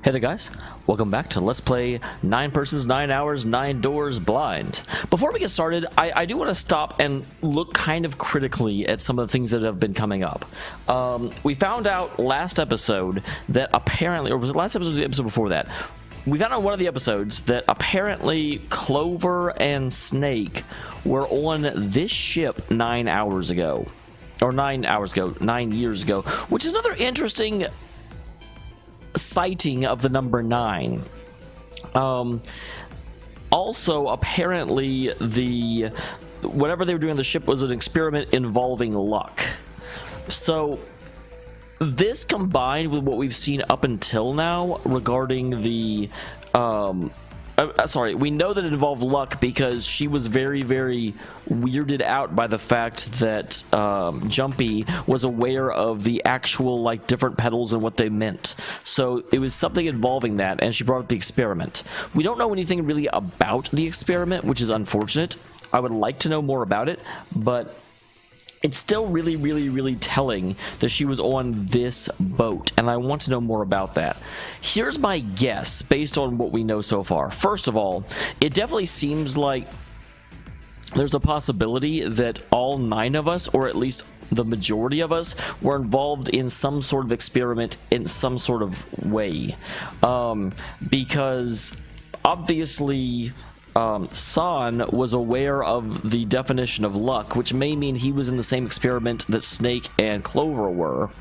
Hey there guys, welcome back to Let's Play 9 Persons, 9 Hours, 9 Doors Blind. Before we get started, I do want to stop and look kind of critically at some of the things that have been coming up. We found out last episode that apparently, or was it last episode or the episode before that? We found out in one of the episodes that apparently Clover and Snake were on this ship 9 hours ago. Or 9 hours ago, 9 years ago, which is another interesting sighting of the number 9. Also, apparently, whatever they were doing on the ship was an experiment involving luck. So, this combined with what we've seen up until now regarding the we know that it involved luck because she was very, very weirded out by the fact that Jumpy was aware of the actual, like, different petals and what they meant. So it was something involving that, and she brought up the experiment. We don't know anything really about the experiment, which is unfortunate. I would like to know more about it, but it's still really, really, really telling that she was on this boat, and I want to know more about that. Here's my guess, based on what we know so far. First of all, it definitely seems like there's a possibility that all 9 of us, or at least the majority of us, were involved in some sort of experiment in some sort of way. Because, obviously, San was aware of the definition of luck, which may mean he was in the same experiment that Snake and Clover were.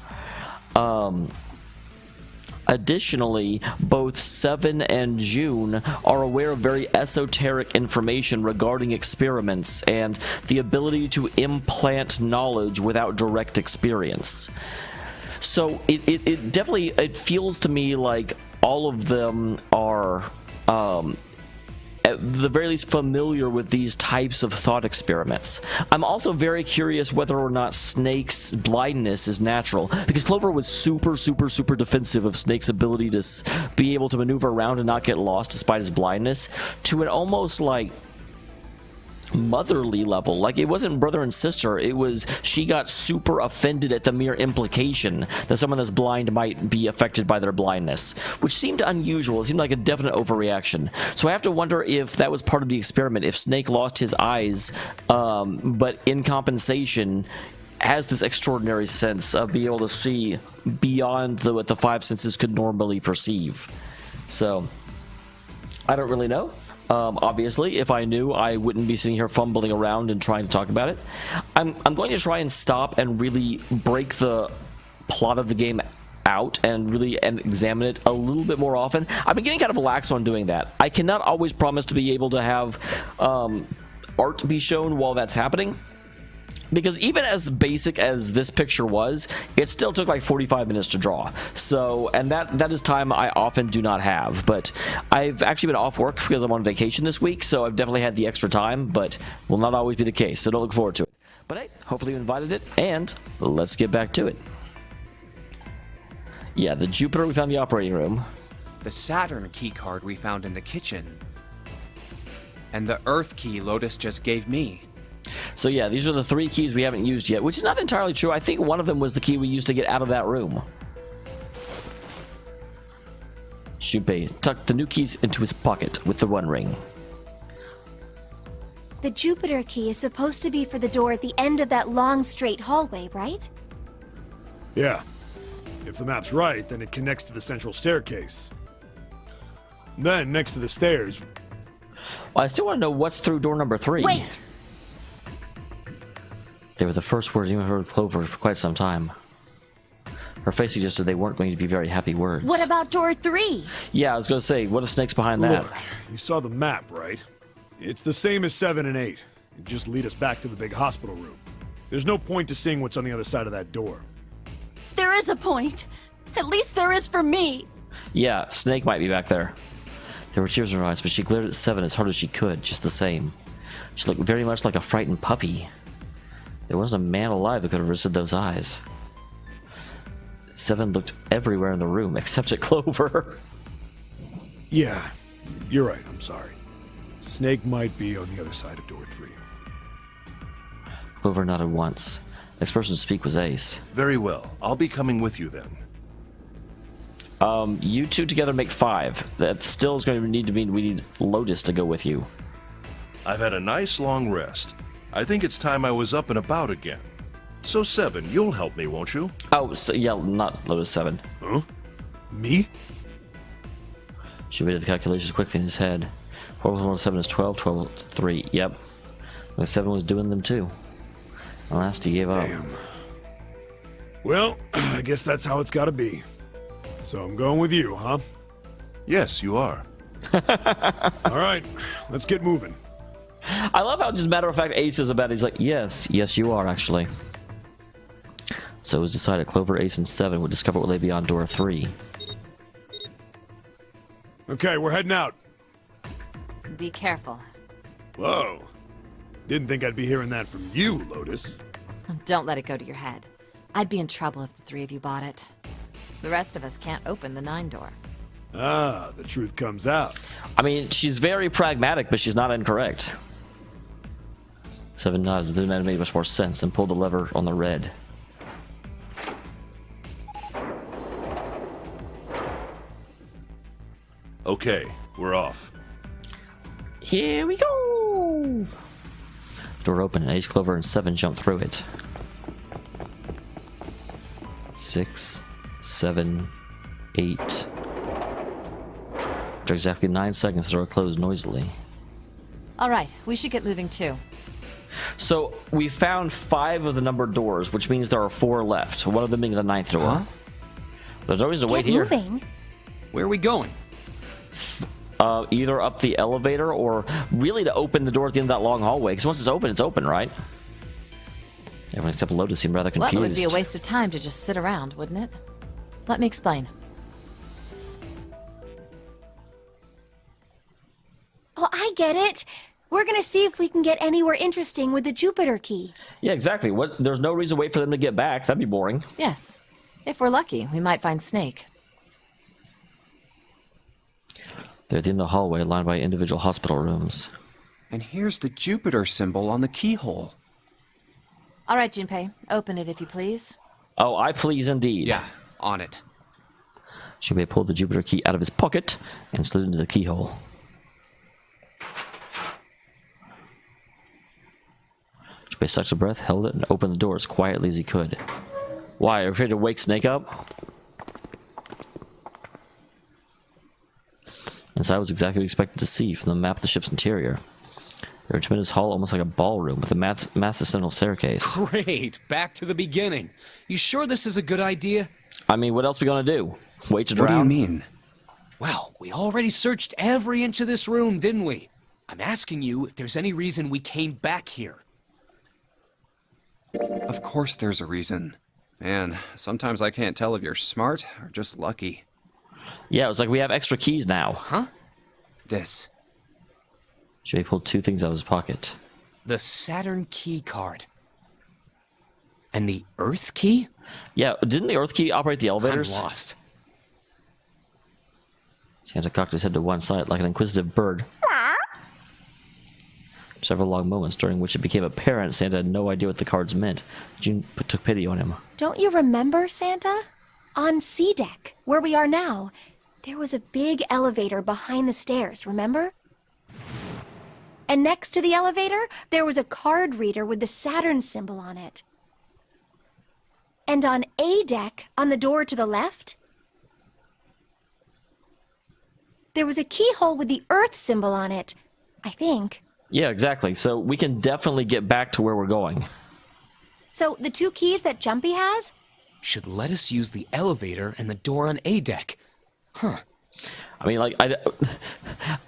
Additionally, both Seven and June are aware of very esoteric information regarding experiments and the ability to implant knowledge without direct experience. So it definitely feels to me like all of them are at the very least familiar with these types of thought experiments. I'm also very curious whether or not Snake's blindness is natural, because Clover was super, super, super defensive of Snake's ability to be able to maneuver around and not get lost despite his blindness, to an almost like motherly level. Like, it wasn't brother and sister, it was she got super offended at the mere implication that someone that's blind might be affected by their blindness, which seemed unusual. It seemed like a definite overreaction. So I have to wonder if that was part of the experiment, if Snake lost his eyes, but in compensation has this extraordinary sense of being able to see beyond what the 5 senses could normally perceive. So I don't really know. Obviously, if I knew, I wouldn't be sitting here fumbling around and trying to talk about it. I'm going to try and stop and really break the plot of the game out and really examine it a little bit more often. I've been getting kind of lax on doing that. I cannot always promise to be able to have art be shown while that's happening, because even as basic as this picture was, it still took like 45 minutes to draw. So, and that is time I often do not have. But I've actually been off work because I'm on vacation this week, so I've definitely had the extra time, but will not always be the case, so don't look forward to it. But hey, hopefully you invited it, and let's get back to it. Yeah, the Jupiter we found in the operating room. The Saturn keycard we found in the kitchen. And the Earth key Lotus just gave me. So yeah, these are the 3 keys we haven't used yet, which is not entirely true. I think one of them was the key we used to get out of that room. Shupei tucked the new keys into his pocket with the 1 ring. The Jupiter key is supposed to be for the door at the end of that long, straight hallway, right? Yeah. If the map's right, then it connects to the central staircase. Then, next to the stairs... Well, I still want to know what's through door number 3. Wait! They were the first words you heard of Clover for quite some time. Her face suggested they weren't going to be very happy words. What about door 3? Yeah, I was going to say, what if Snake's behind that? Look, you saw the map, right? It's the same as 7 and 8. It just lead us back to the big hospital room. There's no point to seeing what's on the other side of that door. There is a point. At least there is for me. Yeah, Snake might be back there. There were tears in her eyes, but she glared at 7 as hard as she could, just the same. She looked very much like a frightened puppy. There wasn't a man alive that could have resisted those eyes. 7 looked everywhere in the room, except at Clover. Yeah, you're right, I'm sorry. Snake might be on the other side of door 3. Clover nodded once. Next person to speak was Ace. Very well. I'll be coming with you then. You two together make 5. That still is going to need to mean we need Lotus to go with you. I've had a nice long rest. I think it's time I was up and about again. So 7, you'll help me, won't you? Oh, so, yeah, not Lotus 7. Huh? Me? She made the calculations quickly in his head. 12 plus 1 7 is 12, 12 is 3. Yep. The 7 was doing them too. At last he gave up. Damn. Well, I guess that's how it's gotta be. So I'm going with you, huh? Yes, you are. Alright, let's get moving. I love how just matter of fact Ace is about it. He's like, yes, you are actually. So it was decided Clover, Ace, and 7 would discover what lay beyond door 3. Okay, we're heading out. Be careful. Whoa. Didn't think I'd be hearing that from you, Lotus. Don't let it go to your head. I'd be in trouble if the 3 of you bought it. The rest of us can't open the 9 door. Ah, the truth comes out. I mean, she's very pragmatic, but she's not incorrect. 7 nods. This man made much more sense and pulled the lever on the red. Okay, we're off. Here we go! Door open, and Ace, Clover, and 7 jump through it. 6, 7, 8. After exactly 9 seconds, the door closed noisily. All right, we should get moving too. So, we found 5 of the numbered doors, which means there are 4 left. One of them being the 9th door. Huh? There's always a Get wait here. moving. Where are we going? Either up the elevator or really to open the door at the end of that long hallway. Because once it's open, right? Everyone except Lotus seemed rather confused. Well, it would be a waste of time to just sit around, wouldn't it? Let me explain. Oh, I get it. We're gonna see if we can get anywhere interesting with the Jupiter key. Yeah, exactly. There's no reason to wait for them to get back. That'd be boring. Yes. If we're lucky, we might find Snake. They're at the end of the hallway, lined by individual hospital rooms. And here's the Jupiter symbol on the keyhole. All right, Junpei, open it if you please. Oh, I please indeed. Yeah, on it. Junpei pulled the Jupiter key out of his pocket and slid into the keyhole. Junpei sucked a breath, held it, and opened the door as quietly as he could. Why, are you afraid to wake Snake up? Inside was exactly what he expected to see from the map of the ship's interior. There was a tremendous hall, almost like a ballroom, with a massive central staircase. Great! Back to the beginning. You sure this is a good idea? I mean, what else are we gonna do? Wait to What do drown? you mean? Well, we already searched every inch of this room, didn't we? I'm asking you if there's any reason we came back here. Of course there's a reason. Man, sometimes I can't tell if you're smart or just lucky. Yeah, it was like we have extra keys now. Huh? This. Jay pulled 2 things out of his pocket. The Saturn key card. And the Earth key? Yeah, didn't the Earth key operate the elevators? I'm lost. Santa cocked his head to one side like an inquisitive bird. Several long moments during which it became apparent Santa had no idea what the cards meant. June took pity on him. Don't you remember, Santa? On C deck, where we are now, there was a big elevator behind the stairs, remember? And next to the elevator, there was a card reader with the Saturn symbol on it. And on A deck, on the door to the left, there was a keyhole with the Earth symbol on it, I think. Yeah, exactly. So we can definitely get back to where we're going. So the 2 keys that Jumpy has? Should let us use the elevator and the door on A deck. Huh. I mean, like,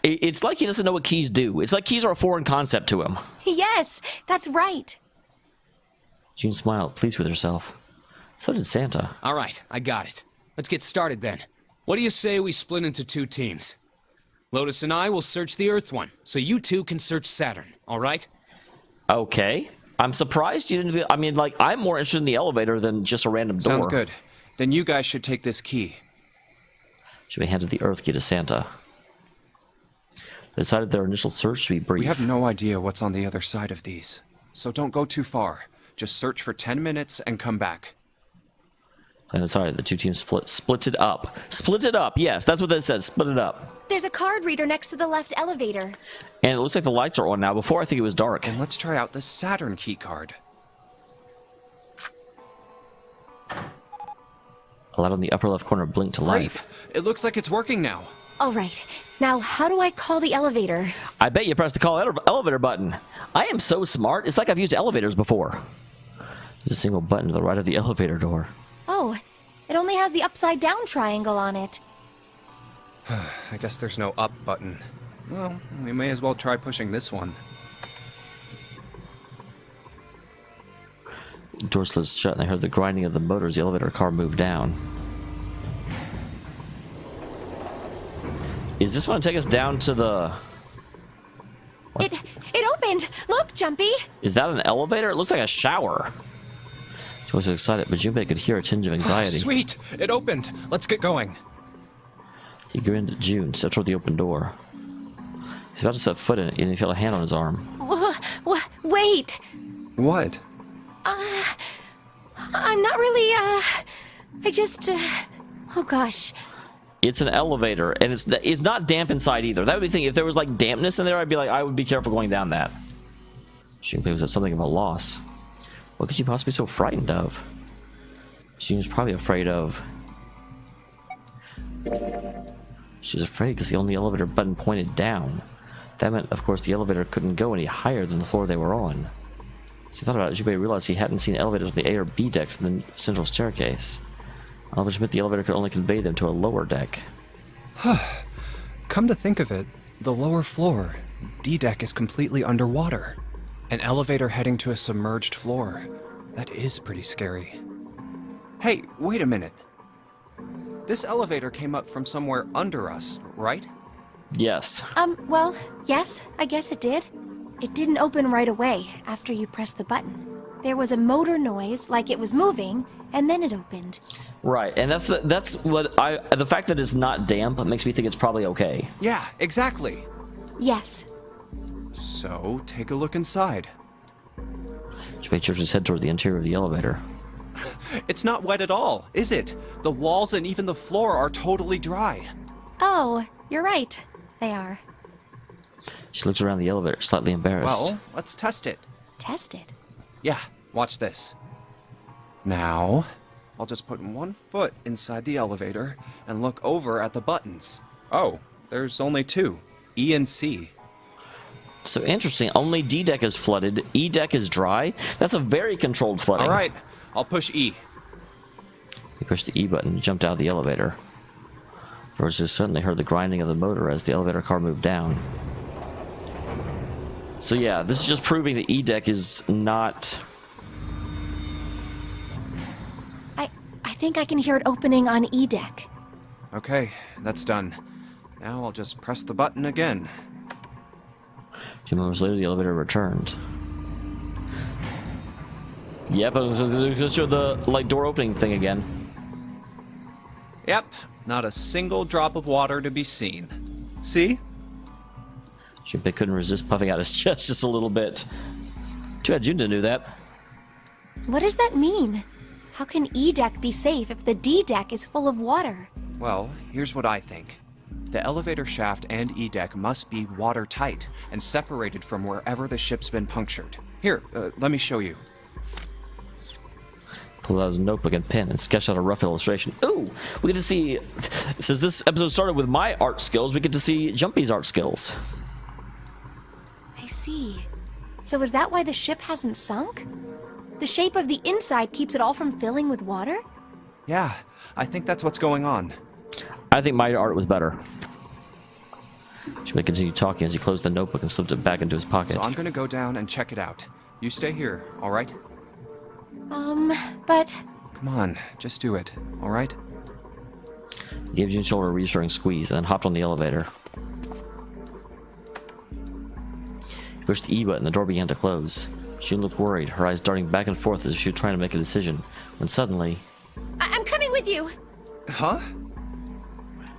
it's like he doesn't know what keys do. It's like keys are a foreign concept to him. Yes, that's right. June smiled, pleased with herself. So did Santa. All right, I got it. Let's get started then. What do you say we split into 2 teams? Lotus and I will search the Earth one, so you 2 can search Saturn, all right? Okay. I'm surprised you didn't do. I mean, like, I'm more interested in the elevator than just a random door. Sounds good. Then you guys should take this key. She handed the Earth key to Santa. They decided their initial search to be brief. We have no idea what's on the other side of these, so don't go too far. Just search for 10 minutes and come back. Sorry, the two teams split it up. Split it up. Yes, that's what that says. Split it up. There's a card reader next to the left elevator. And it looks like the lights are on now. Before, I think it was dark. And let's try out the Saturn key card. A light on the upper left corner blinked to Great. life. It looks like it's working now. All right. Now, how do I call the elevator? I bet you pressed the call elevator button. I am so smart. It's like I've used elevators before. There's a single button to the right of the elevator door. Oh, it only has the upside down triangle on it. I guess there's no up button. Well, we may as well try pushing this one. The door slid shut and I heard the grinding of the motor as the elevator car moved down. Is this going to take us down to the... It opened! Look, Jumpy! Is that an elevator? It looks like a shower. She was so excited, but Junpei could hear a tinge of anxiety. Sweet! It opened! Let's get going. He grinned at June, stepped toward the open door. He's about to set foot in it, and he felt a hand on his arm. Wait! What? I'm not really, I just, oh gosh. It's an elevator, and it's not damp inside either. That would be the thing. If there was, like, dampness in there, I'd be like, I would be careful going down that. Junpei was at something of a loss. What could she possibly be so frightened of? She was probably afraid of... She was afraid because the only elevator button pointed down. That meant, of course, the elevator couldn't go any higher than the floor they were on. As he thought about it, Junpei realized he hadn't seen elevators on the A or B decks in the central staircase. Which meant the elevator could only convey them to a lower deck. Come to think of it, the lower floor, D deck, is completely underwater. An elevator heading to a submerged floor. That is pretty scary. Hey, wait a minute. This elevator came up from somewhere under us, right? Yes. Well, yes, I guess it did. It didn't open right away after you pressed the button. There was a motor noise, like it was moving, and then it opened. Right, and that's what the fact that it's not damp makes me think it's probably okay. Yeah, exactly. Yes. So, take a look inside. Junpei jerked his head toward the interior of the elevator. It's not wet at all, is it? The walls and even the floor are totally dry. Oh, you're right. They are. She looked around the elevator, slightly embarrassed. Well, let's test it. Test it. Yeah, watch this. Now, I'll just put one foot inside the elevator and look over at the buttons. Oh, there's only two, E and C. So interesting, only D deck is flooded, E deck is dry. That's a very controlled flooding. All right, I'll push E. He pushed the E button and jumped out of the elevator. Rose just suddenly heard the grinding of the motor as the elevator car moved down. So yeah, this is just proving that E deck is not... I think I can hear it opening on E deck. Okay, that's done. Now I'll just press the button again. A few moments later, the elevator returned. Yep, I was going to show the door opening thing again. Yep, not a single drop of water to be seen. See? Junpei couldn't resist puffing out his chest just a little bit. Too bad Junta knew that. What does that mean? How can E deck be safe if the D deck is full of water? Well, here's what I think. The elevator shaft and E deck must be watertight and separated from wherever the ship's been punctured. Here, let me show you. Pulled out his notebook and pen and sketched out a rough illustration. Ooh, we get to see, since this episode started with my art skills, we get to see Jumpy's art skills. I see. So is that why the ship hasn't sunk? The shape of the inside keeps it all from filling with water? Yeah, I think that's what's going on. I think my art was better. Junpei continued talking as he closed the notebook and slipped it back into his pocket. So I'm gonna go down and check it out. You stay here, all right? But... Come on, just do it, all right? He gave Jun's shoulder a reassuring squeeze and then hopped on the elevator. He pushed the E button and the door began to close. June looked worried, her eyes darting back and forth as if she was trying to make a decision, when suddenly... I'm coming with you! Huh?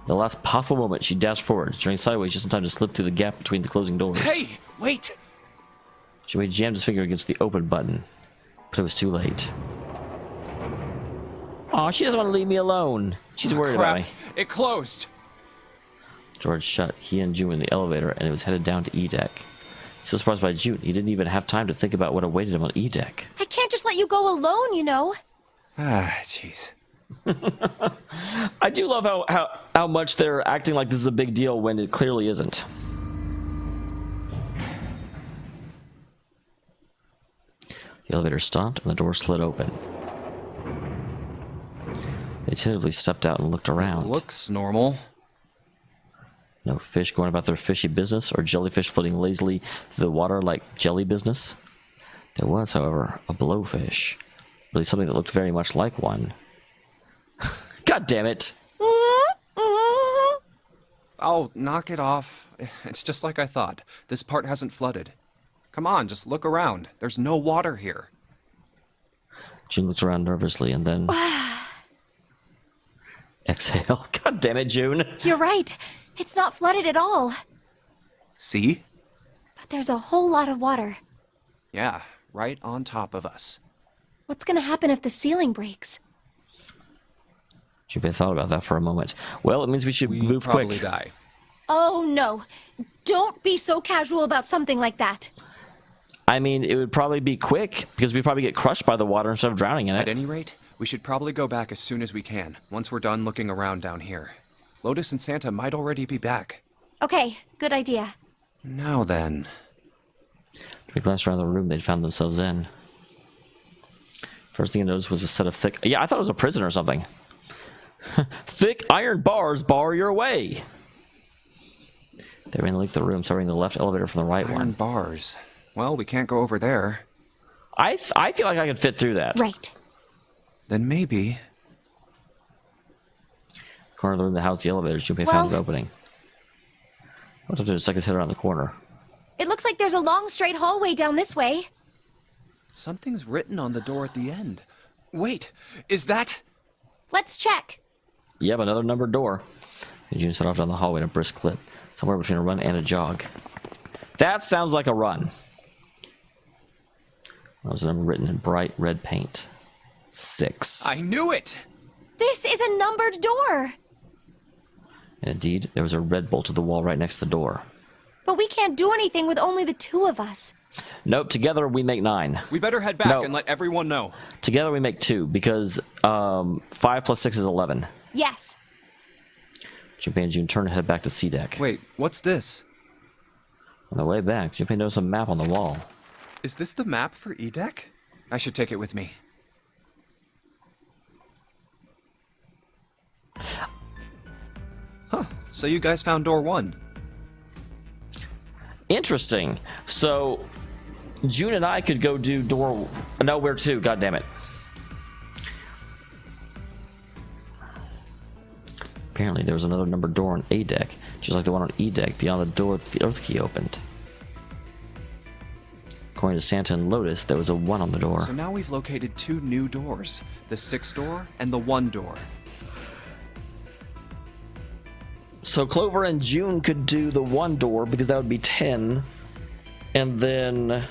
The last possible moment, she dashed forward, turning sideways just in time to slip through the gap between the closing doors. Hey, wait! Junpei jammed his finger against the open button, but it was too late. Aw, she doesn't want to leave me alone. She's worried about Crap, me. it closed. George shut he and June in the elevator, and it was headed down to E deck. So surprised by June, he didn't even have time to think about what awaited him on E deck. I can't just let you go alone, you know. Ah, jeez. I do love how much they're acting like this is a big deal when it clearly isn't. The elevator stopped and the door slid open. They tentatively stepped out and looked around. Looks normal. No fish going about their fishy business or jellyfish floating lazily through the water like jelly business. There was, however, a blowfish. Really something that looked very much like one. God damn it! Oh, knock it off. It's just like I thought. This part hasn't flooded. Come on, just look around. There's no water here. June looks around nervously and then... exhale. God damn it, June! You're right. It's not flooded at all. See? But there's a whole lot of water. Yeah, right on top of us. What's gonna happen if the ceiling breaks? Junpei thought about that for a moment. Well, it means we should move probably quick. die. Oh no. Don't be so casual about something like that. I mean, it would probably be quick, because we'd probably get crushed by the water instead of drowning in At it. any rate, we should probably go back as soon as we can, once we're done looking around down here. Lotus and Santa might already be back. Okay, good idea. Now then. We glanced around the room they'd found themselves in. First thing I noticed was a set of thick... Yeah, I thought it was a prison or something. Thick iron bars bar your way. They ran the length of the room, starting the left elevator from the right Iron one. bars. Well, we can't go over there. I feel like I could fit through that. Right. Then maybe... Corner of the room that housed the elevators, Junpei Well- found an opening. What's up to the second hit around the corner? It looks like there's a long straight hallway down this way. Something's written on the door at the end. Wait, is that... Let's check. Yep, another numbered door. And June set off down the hallway in a brisk clip, somewhere between a run and a jog. That sounds like a run. That was a number written in bright red paint. 6. I knew it! This is a numbered door. And indeed, there was a red bolt to the wall right next to the door. But we can't do anything with only the two of us. Nope, together we make 9. We better head back No. and let everyone know. Together we make 2, because 5 plus 6 is 11. Yes. Junpei and June turn and head back to C deck. Wait, what's this? On the way back, Junpei noticed a map on the wall. Is this the map for E-Deck? I should take it with me. Huh, so you guys found door 1. Interesting. So, June and I could go do door... No, where to? God damn it. Apparently, there was another numbered door on A deck, just like the one on E deck, beyond the door that the Earth key opened. According to Santa and Lotus, there was a 1 on the door. So now we've located 2 new doors. The 6 door and the 1 door. So Clover and June could do the 1 door, because that would be 10. And then...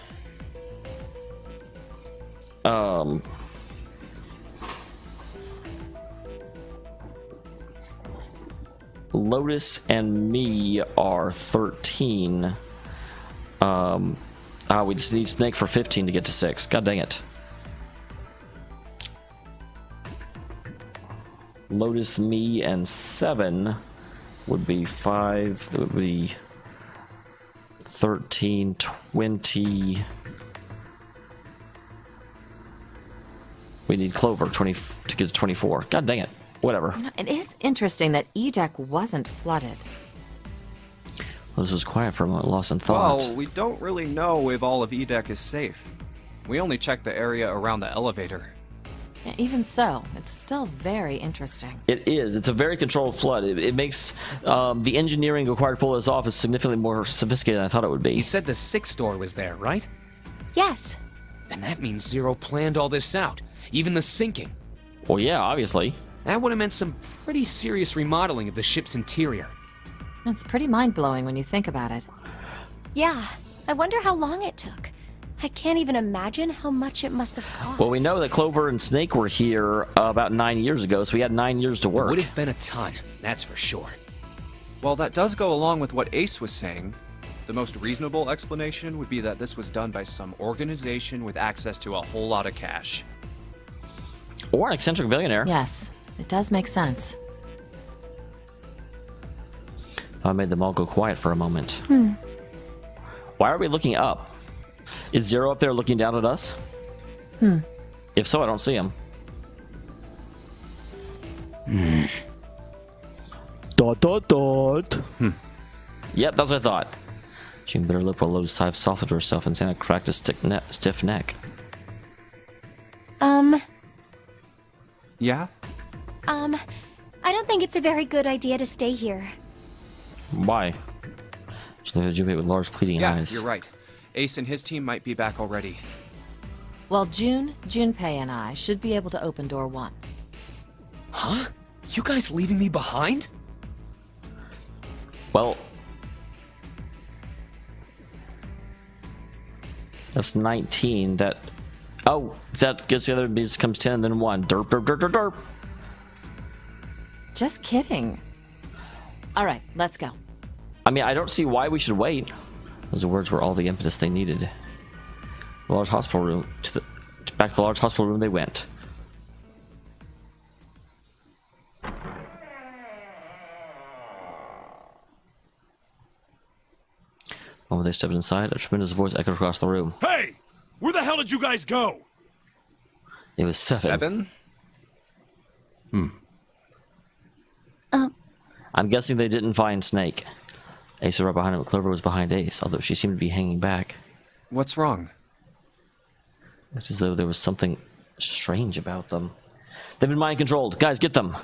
Lotus and me are 13. We just need Snake for 15 to get to 6. God dang it. Lotus, me, and 7 would be 5. That would be 13, 20. We need Clover 20 to get to 24. God dang it. Whatever. You know, it is interesting that E-Deck wasn't flooded. Lotus was quiet for a moment, lost in thought. Well, we don't really know if all of E-Deck is safe. We only checked the area around the elevator. Yeah, even so, it's still very interesting. It is. It's a very controlled flood. It makes the engineering required to pull this off is significantly more sophisticated than I thought it would be. You said the 6th door was there, right? Yes. Then that means Zero planned all this out, even the sinking. Well, yeah, obviously. That would have meant some pretty serious remodeling of the ship's interior. It's pretty mind-blowing when you think about it. Yeah. I wonder how long it took. I can't even imagine how much it must have cost. Well, we know that Clover and Snake were here about 9 years ago, so we had 9 years to It work. would have been a ton, that's for sure. Well, that does go along with what Ace was saying. The most reasonable explanation would be that this was done by some organization with access to a whole lot of cash. Or an eccentric billionaire. Yes, it does make sense. I made them all go quiet for a moment. Why are we looking up? Is Zero up there looking down at us? If so, I don't see him. Dot dot dot. Yep, that's what I thought. She bit her lip while Lotus sighed softly to herself, and Santa cracked his stiff neck. Yeah? I don't think it's a very good idea to stay here. Why? She looked at Junpei with large pleading Yeah, eyes. you're right. Ace and his team might be back already. Well, Junpei and I should be able to open door 1. Huh? You guys leaving me behind? Well, that's 19. That gets the other becomes 10 and then 1. Derp, derp, derp, derp, derp. Just kidding. All right, let's go. I mean, I don't see why we should wait. Those words were all the impetus they needed. The large hospital room back to the large hospital room they went. When they stepped inside, a tremendous voice echoed across the room. Hey! Where the hell did you guys go? It was Seven. I'm guessing they didn't find Snake. Ace was right behind him, but Clover was behind Ace, although she seemed to be hanging back. What's wrong? It's as though there was something strange about them. They've been mind controlled. Guys, get them!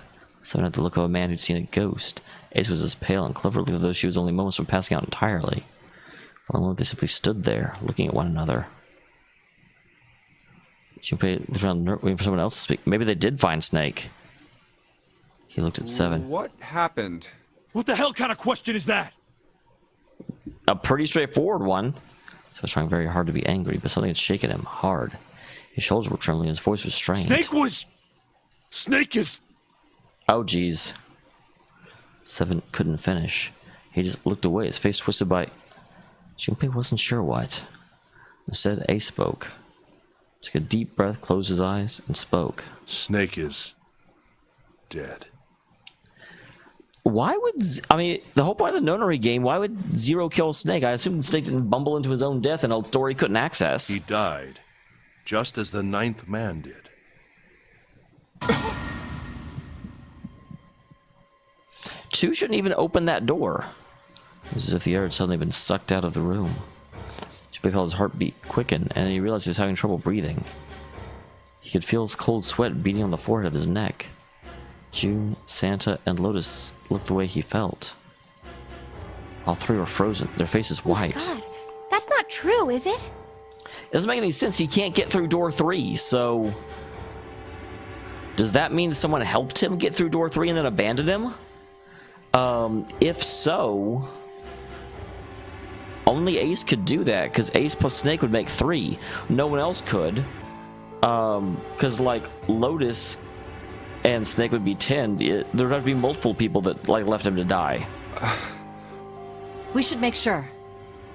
Seven had the look of a man who'd seen a ghost. Ace was as pale and Clover looked as though she was only moments from passing out entirely. For a moment, they simply stood there, looking at one another. Junpei looked around, waiting for someone else to speak. Maybe they did find Snake. He looked at Seven. What happened? What the hell kind of question is that? A pretty straightforward one. So I was trying very hard to be angry, but something had shaken him hard. His shoulders were trembling, his voice was strained. Snake is... Oh, jeez. Seven couldn't finish. He just looked away, his face twisted by... Junpei wasn't sure what. Instead, Ace spoke. Took a deep breath, closed his eyes, and spoke. Snake is dead. Why would... I mean, the whole point of the Nonary game, why would Zero kill Snake? I assume Snake didn't bumble into his own death in a door he couldn't access. He died, just as the 9th man did. Two shouldn't even open that door. It was as if the air had suddenly been sucked out of the room. Junpei felt his heartbeat quicken, and he realized he was having trouble breathing. He could feel his cold sweat beating on the forehead of his neck. June, Santa, and Lotus looked the way he felt. All three were frozen, their faces white. God, that's not true, is it? It doesn't make any sense. He can't get through door 3, so... Does that mean someone helped him get through door 3 and then abandoned him? If so... Only Ace could do that, because Ace plus Snake would make 3. No one else could. Because, like, Lotus and Snake would be 10. There would have to be multiple people that, like, left him to die. We should make sure.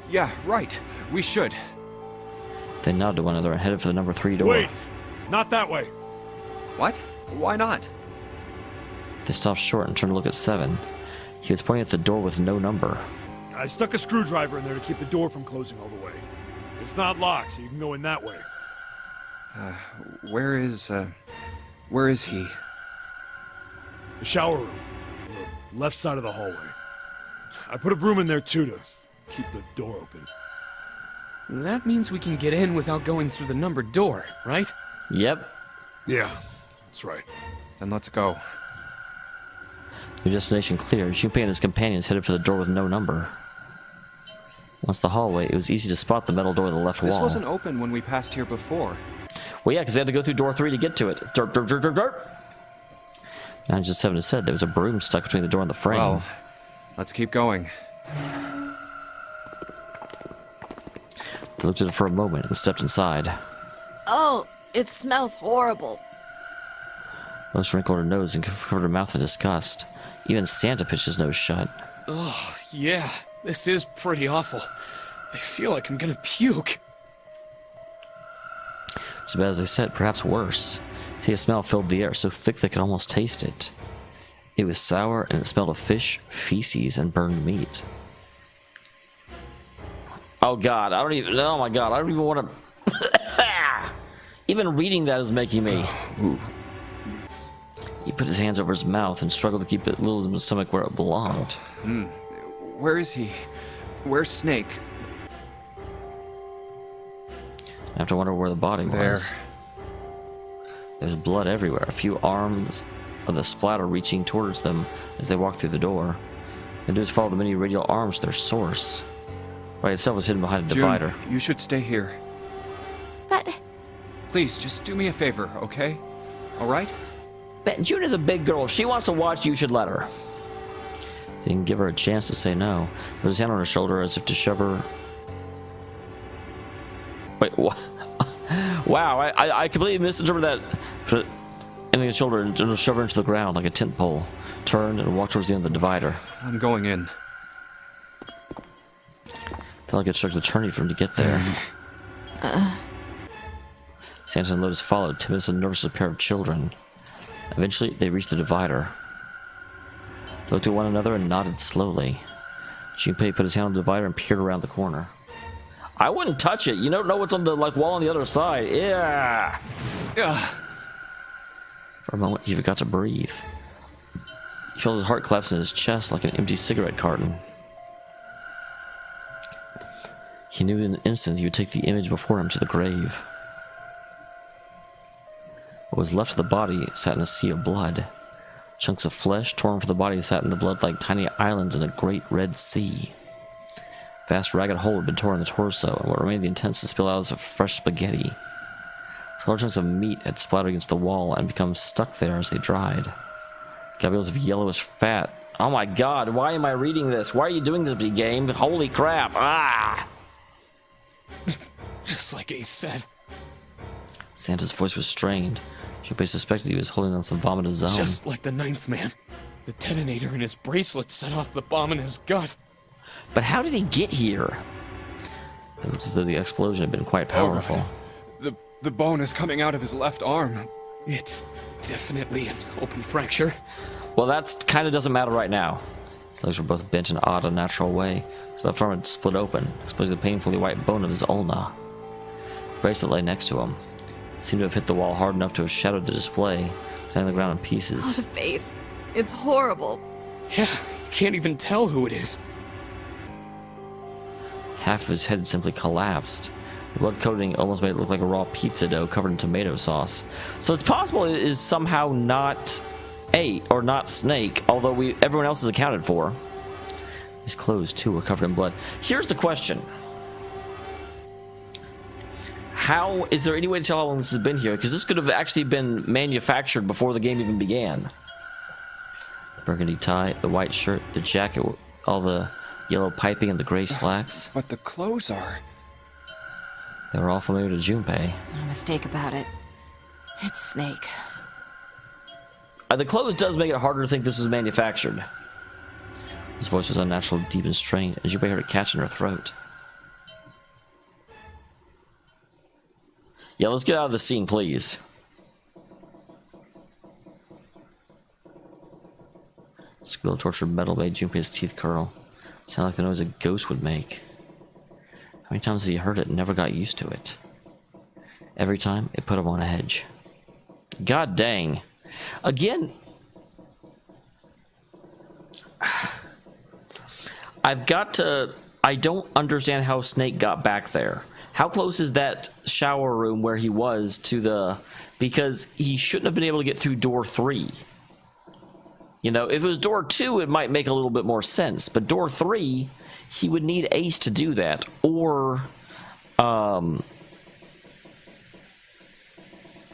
Yeah, right. We should. They nodded to one another and headed for the number 3 door. Wait! Not that way! What? Why not? They stopped short and turned to look at Seven. He was pointing at the door with no number. I stuck a screwdriver in there to keep the door from closing all the way. It's not locked, so you can go in that way. Where is he? The shower room. On the left side of the hallway. I put a broom in there too to keep the door open. That means we can get in without going through the numbered door, right? Yep. Yeah, that's right. Then let's go. Their destination clear, Junpei and his companions headed for the door with no number. Once the hallway, it was easy to spot the metal door on the left This wall. wasn't open when we passed here before. Well, yeah, because they had to go through door 3 to get to it. Derp, derp, derp, derp, derp. And just Seven had said, there was a broom stuck between the door and the frame. Well, let's keep going. They looked at it for a moment and stepped inside. Oh, it smells horrible. Lois wrinkled her nose and covered her mouth in disgust. Even Santa pitched his nose shut. Ugh, yeah, this is pretty awful. I feel like I'm gonna puke. As bad as they said, perhaps worse. See, a smell filled the air so thick they could almost taste it. It was sour and it smelled of fish, feces, and burned meat. Oh god, I don't even. Oh my god, I don't even want to. Even reading that is making me. He put his hands over his mouth and struggled to keep it little in his stomach where it belonged. Where is he? Where's Snake? I have to wonder where the body was. There's blood everywhere. A few arms of the splatter reaching towards them as they walked through the door. The dudes followed the many radial arms to their source. The body itself was hidden behind a divider. June, you should stay here. But Please, just do me a favor, okay? All right? June is a big girl. If she wants to watch, you should let her. He didn't give her a chance to say no. He put his hand on her shoulder as if to shove her. Wait, what? Wow, I completely misinterpreted that. And the shoulder and shove her into the ground like a tent pole. Turned and walked towards the end of the divider. I'm going in. Felt like it took an eternity for him to get there. Santa and Lotus followed, timid and nervous as a pair of children. Eventually, they reached the divider. They looked at one another and nodded slowly. Junpei put his hand on the divider and peered around the corner. I wouldn't touch it. You don't know what's on the wall on the other side. Yeah. For a moment, he forgot to breathe. He felt his heart collapse in his chest like an empty cigarette carton. He knew in an instant he would take the image before him to the grave. What was left of the body sat in a sea of blood. Chunks of flesh torn from the body sat in the blood like tiny islands in a great red sea. A vast ragged hole had been torn in the torso, and what remained of the intestines to spill out as fresh spaghetti. Small chunks of meat had splattered against the wall and become stuck there as they dried. Globules of yellowish fat. Oh my god, why am I reading this? Why are you doing this, game? Holy crap! Ah! Just like Ace said. Santa's voice was strained. Junpei suspected he was holding on some vomit of his own. Just like the ninth man. The detonator in his bracelet set off the bomb in his gut. But how did he get here? It looks as though the explosion had been quite powerful. The bone is coming out of his left arm. It's definitely an open fracture. Well, that kind of doesn't matter right now. His legs were both bent in an odd, unnatural way. His left arm had split open, exposing the painfully white bone of his ulna. The bracelet lay next to him. It seemed to have hit the wall hard enough to have shattered the display, turning the ground in Oh, pieces. the face. It's horrible. Yeah, you can't even tell who it is. Half of his head simply collapsed. The blood coating almost made it look like a raw pizza dough covered in tomato sauce. So it's possible it is somehow not not Snake, although everyone else is accounted for. His clothes, too, were covered in blood. Here's the question. Is there any way to tell how long this has been here? Because this could have actually been manufactured before the game even began. The burgundy tie, the white shirt, the jacket, all the yellow piping and the gray slacks. But the clothes are... They were all familiar to Junpei. No mistake about it. It's Snake. The clothes does make it harder to think this was manufactured. His voice was unnaturally deep and strained, and Junpei heard a catch in her throat. Yeah, let's get out of the scene, please. Squeal of tortured metal made Junpei's teeth curl. It sounded like the noise a ghost would make. How many times had he heard it and never got used to it? Every time, it put him on edge. God dang. Again, I don't understand how Snake got back there. How close is that shower room where he was to the... Because he shouldn't have been able to get through door 3. You know, if it was door 2, it might make a little bit more sense. But door 3, he would need Ace to do that. Or,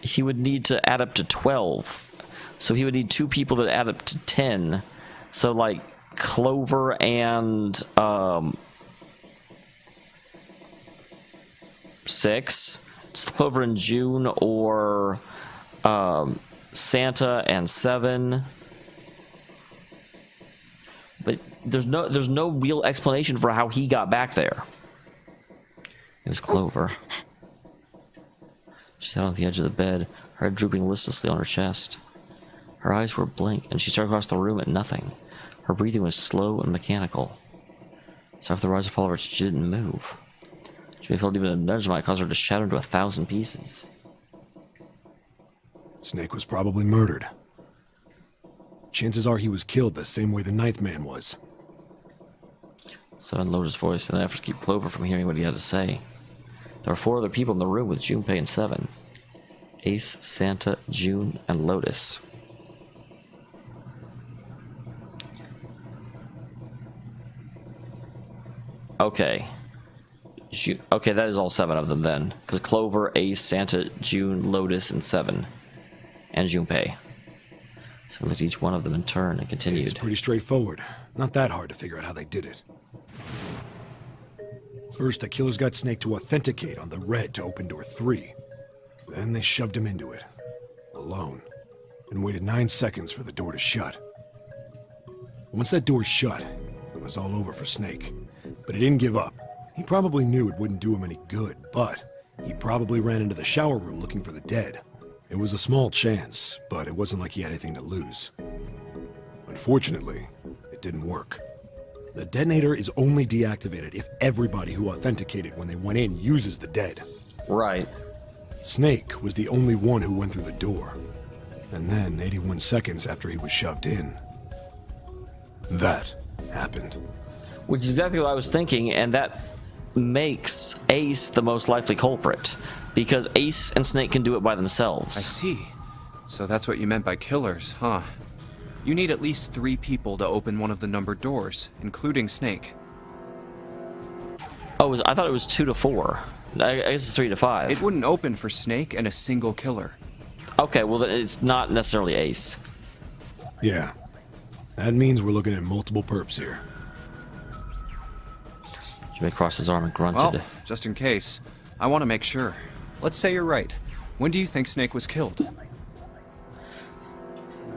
he would need to add up to 12. So he would need 2 people that add up to 10. So, like, Clover and, 6. It's Clover and June, or Santa and 7. But there's no real explanation for how he got back there. It was Clover. She sat on the edge of the bed, her head drooping listlessly on her chest. Her eyes were blank, and she stared across the room at nothing. Her breathing was slow and mechanical. So after the rise of followers, she didn't move. She felt even a nudge might cause her to shatter into 1,000 pieces. Snake was probably murdered. Chances are he was killed the same way the ninth man was. Seven lowered his voice in an effort to keep Clover from hearing what he had to say. There were 4 other people in the room with Junpei and 7. Ace, Santa, June, and Lotus. Okay. Okay, that is all 7 of them then. Because Clover, Ace, Santa, June, Lotus, and 7. And Junpei. So we looked at each one of them in turn and continued. It's pretty straightforward. Not that hard to figure out how they did it. First, the killers got Snake to authenticate on the red to open door 3. Then they shoved him into it. Alone. And waited 9 seconds for the door to shut. Once that door shut, it was all over for Snake. But he didn't give up. He probably knew it wouldn't do him any good, but he probably ran into the shower room looking for the dead. It was a small chance, but it wasn't like he had anything to lose. Unfortunately, it didn't work. The detonator is only deactivated if everybody who authenticated when they went in uses the dead. Right. Snake was the only one who went through the door. And then, 81 seconds after he was shoved in, that happened. Which is exactly what I was thinking, and that makes Ace the most likely culprit. Because Ace and Snake can do it by I themselves. see. So that's what you meant by killers, huh? You need at least 3 people to open one of the numbered doors, including Snake. Oh, I thought it was 2 to 4. I guess it's 3 to 5. It wouldn't open for Snake and a single killer. Okay, well then it's not necessarily Ace. Yeah. That means we're looking at multiple perps here. Jimmy crossed his arm and grunted. Well, just in case, I want to make sure. Let's say you're right. When do you think Snake was killed?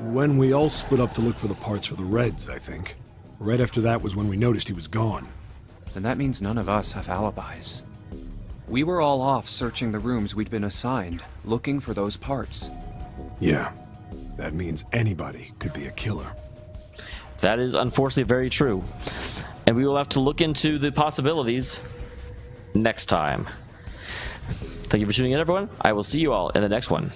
When we all split up to look for the parts for the Reds, I think. Right after that was when we noticed he was gone. Then that means none of us have alibis. We were all off searching the rooms we'd been assigned, looking for those parts. Yeah. That means anybody could be a killer. That is unfortunately very true. And we will have to look into the possibilities next time. Thank you for tuning in, everyone. I will see you all in the next one.